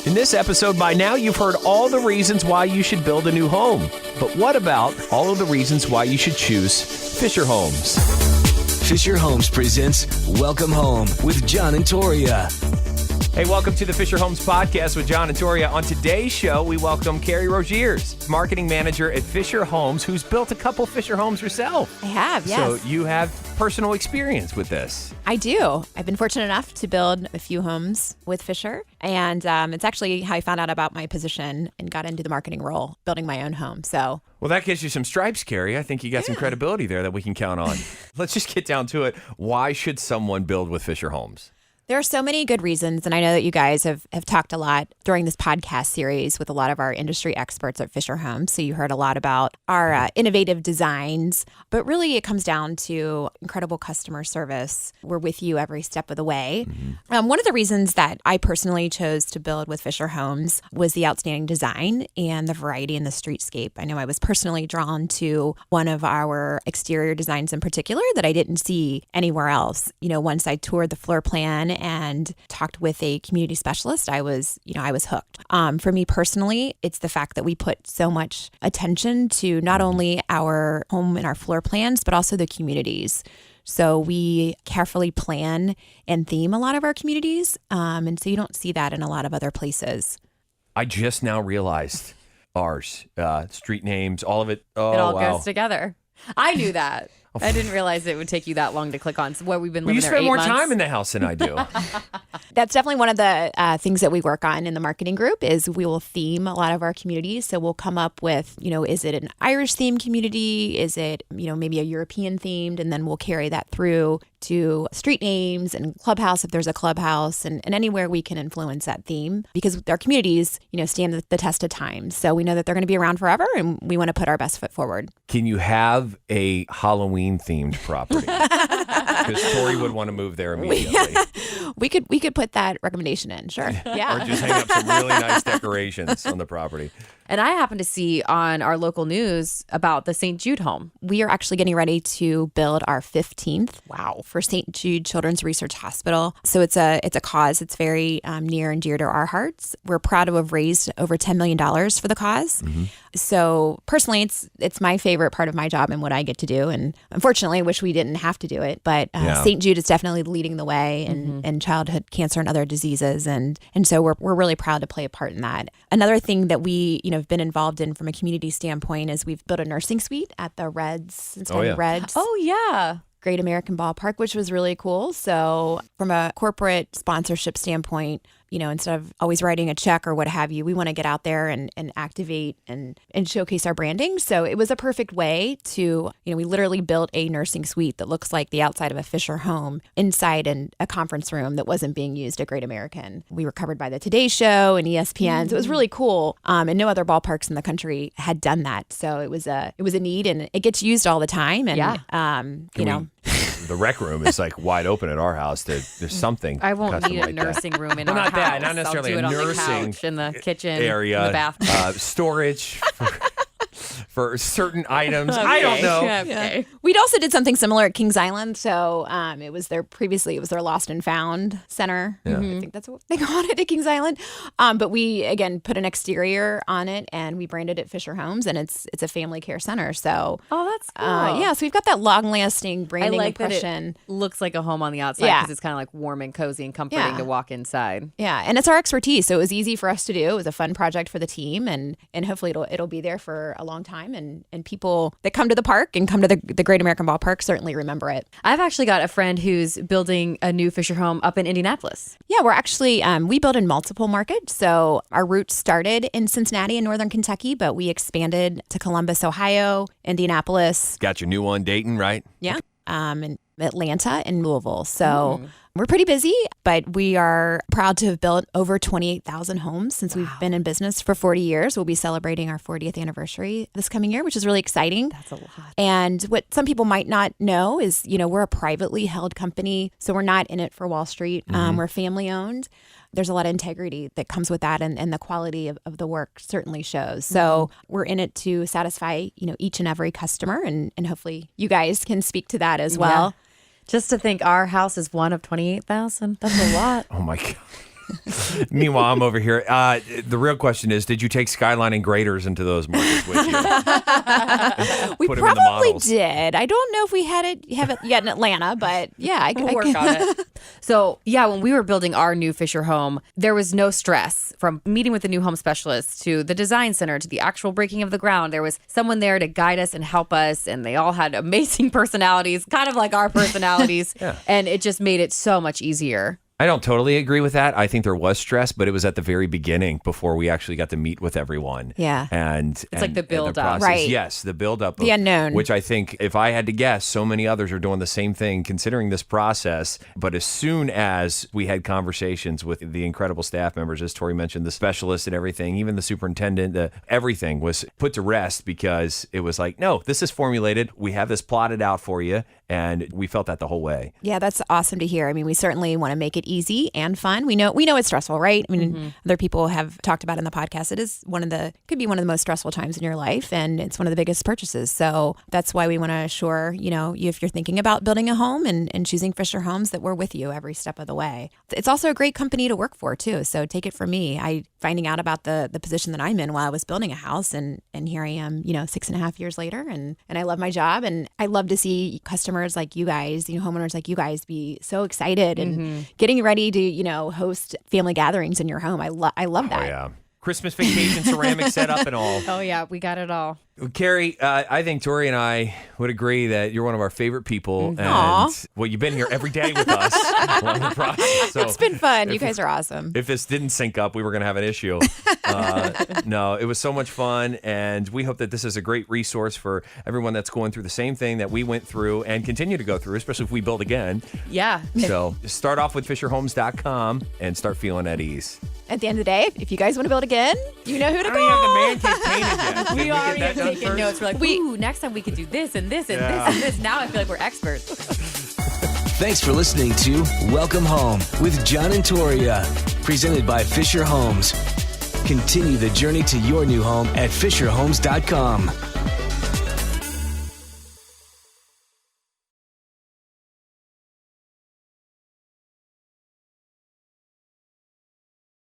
In this episode, by now, you've heard all the reasons why you should build a new home. But what about all of the reasons why you should choose Fischer Homes? Fischer Homes presents Welcome Home with John and Toria. Hey, welcome to the Fischer Homes podcast with John and Toria. On today's show, we welcome Carrie Rogiers, marketing manager at Fischer Homes, who's built a couple Fischer Homes herself. I have, yes. So you have personal experience with this. I do. I've been fortunate enough to build a few homes with Fischer, and it's actually how I found out about my position and got into the marketing role, building my own home. So, well, that gives you some stripes, Carrie. I think you got some credibility there that we can count on. Let's just get down to it. Why should someone build with Fischer Homes? there are so many good reasons, and I know that you guys have talked a lot during this podcast series with a lot of our industry experts at Fischer Homes. So you heard a lot about our innovative designs, but really it comes down to incredible customer service. We're with you every step of the way. Mm-hmm. One of the reasons that I personally chose to build with Fischer Homes was the outstanding design and the variety in the streetscape. I know I was personally drawn to one of our exterior designs in particular that I didn't see anywhere else. You know, once I toured the floor plan and talked with a community specialist, I was hooked. For me personally, it's the fact that we put so much attention to not only our home and our floor plans, but also the communities. So we carefully plan and theme a lot of our communities. And so you don't see that in a lot of other places. I just now realized ours, street names, all of it. Oh, it all wow. goes together. I knew that. I didn't realize it would take you that long to click on. So where we've been living You there spend 8 more months. time in the house than I do. That's definitely one of the things that we work on in the marketing group is we will theme a lot of our communities. So we'll come up with, is it an Irish themed community? Is it, maybe a European themed? And then we'll carry that through to street names and clubhouse if there's a clubhouse and anywhere we can influence that theme because our communities, stand the test of time. So we know that they're going to be around forever and we want to put our best foot forward. Can you have a Halloween themed property? Because Tori would want to move there immediately. We could put that recommendation in, sure. Yeah. Or just hang up some really nice decorations on the property. And I happened to see on our local news about the St. Jude Home. We are actually getting ready to build our 15th for St. Jude Children's Research Hospital. So it's a cause that's very near and dear to our hearts. We're proud to have raised over $10 million for the cause. Mm-hmm. So personally, it's my favorite part of my job and what I get to do. And unfortunately, I wish we didn't have to do it. But St. Jude is definitely leading the way in childhood cancer and other diseases. And so we're really proud to play a part in that. Another thing that we have been involved in from a community standpoint is we've built a nursing suite at the Reds. Reds. Oh, yeah. Great American Ballpark, which was really cool. So from a corporate sponsorship standpoint, instead of always writing a check or what have you, we want to get out there and activate and showcase our branding. So it was a perfect way to, we literally built a nursing suite that looks like the outside of a Fischer home inside a conference room that wasn't being used at Great American. We were covered by the Today Show and ESPN. So it was really cool. And no other ballparks in the country had done that. So it was a need and it gets used all the time. And, The rec room is like wide open at our house. There's something. I won't custom need a like nursing that. room in Well, our not house. that, not necessarily I'll do a it on nursing the couch, in the kitchen, area, in the bathroom. storage for certain items. Okay. I don't know. Okay. We also did something similar at Kings Island. So it was their Lost and Found Center. Yeah. I think that's what they called it at Kings Island. But we, again, put an exterior on it and we branded it Fischer Homes and it's a family care center. So that's cool. So we've got that long-lasting branding impression. That it looks like a home on the outside because it's kind of like warm and cozy and comforting to walk inside. Yeah, and it's our expertise. So it was easy for us to do. It was a fun project for the team and hopefully it'll be there for a long time and people that come to the park and come to the Great American Ballpark certainly remember it. I've actually got a friend who's building a new Fischer home up in Indianapolis. Yeah, we're actually, we build in multiple markets. So our roots started in Cincinnati in Northern Kentucky, but we expanded to Columbus, Ohio, Indianapolis. Got your new one, Dayton, right? Yeah, and Atlanta and Louisville. So we're pretty busy, but we are proud to have built over 28,000 homes since we've been in business for 40 years. We'll be celebrating our 40th anniversary this coming year, which is really exciting. That's a lot. And what some people might not know is, we're a privately held company. So we're not in it for Wall Street. We're family owned. There's a lot of integrity that comes with that. And the quality of the work certainly shows. So we're in it to satisfy, each and every customer. And hopefully you guys can speak to that as well. Yeah. Just to think our house is one of 28,000. That's a lot. Oh, my God. Meanwhile, I'm over here. The real question is, did you take Skyline and graders into those markets with you? We Put 'em in the probably models. did. I don't know if we have it yet in Atlanta, but yeah, I We'll work on it. So, yeah, when we were building our new Fischer home, there was no stress from meeting with the new home specialist to the design center to the actual breaking of the ground. There was someone there to guide us and help us, and they all had amazing personalities, kind of like our personalities. Yeah. And it just made it so much easier. I don't totally agree with that. I think there was stress, but it was at the very beginning before we actually got to meet with everyone. Yeah. And it's like the build-up. Right. Yes, the build-up. The unknown. Which I think, if I had to guess, so many others are doing the same thing, considering this process. But as soon as we had conversations with the incredible staff members, as Tori mentioned, the specialists and everything, even the superintendent, everything was put to rest because it was like, no, this is formulated. We have this plotted out for you. And we felt that the whole way. Yeah, that's awesome to hear. I mean, we certainly want to make it easy and fun. We know it's stressful, right? I mean, other people have talked about in the podcast. It is could be one of the most stressful times in your life, and it's one of the biggest purchases. So that's why we want to assure, you, if you're thinking about building a home and choosing Fischer Homes, that we're with you every step of the way. It's also a great company to work for too. So take it from me. Finding out about the position that I'm in while I was building a house, and here I am, 6.5 years later, and I love my job, and I love to see customers like you guys, homeowners like you guys, be so excited and getting ready to, host family gatherings in your home. I love that. Oh, yeah. Christmas vacation, ceramic setup and all. Oh, yeah, we got it all. Carrie, I think Tori and I would agree that you're one of our favorite people. Aw. And, well, you've been here every day with us along the process. So It's been fun. You guys are awesome. if this didn't sync up, we were going to have an issue. No, it was so much fun. And we hope that this is a great resource for everyone that's going through the same thing that we went through and continue to go through, especially if we build again. Yeah. So start off with FischerHomes.com and start feeling at ease. At the end of the day, if you guys want to build again, you know who to I go. don't even have the man cave painted yet. Did We get already that have done taken first? notes. We're like, ooh, next time we could do this and this and Yeah. this and this. Now I feel like we're experts. Thanks for listening to Welcome Home with John and Toria, presented by Fischer Homes. Continue the journey to your new home at FischerHomes.com.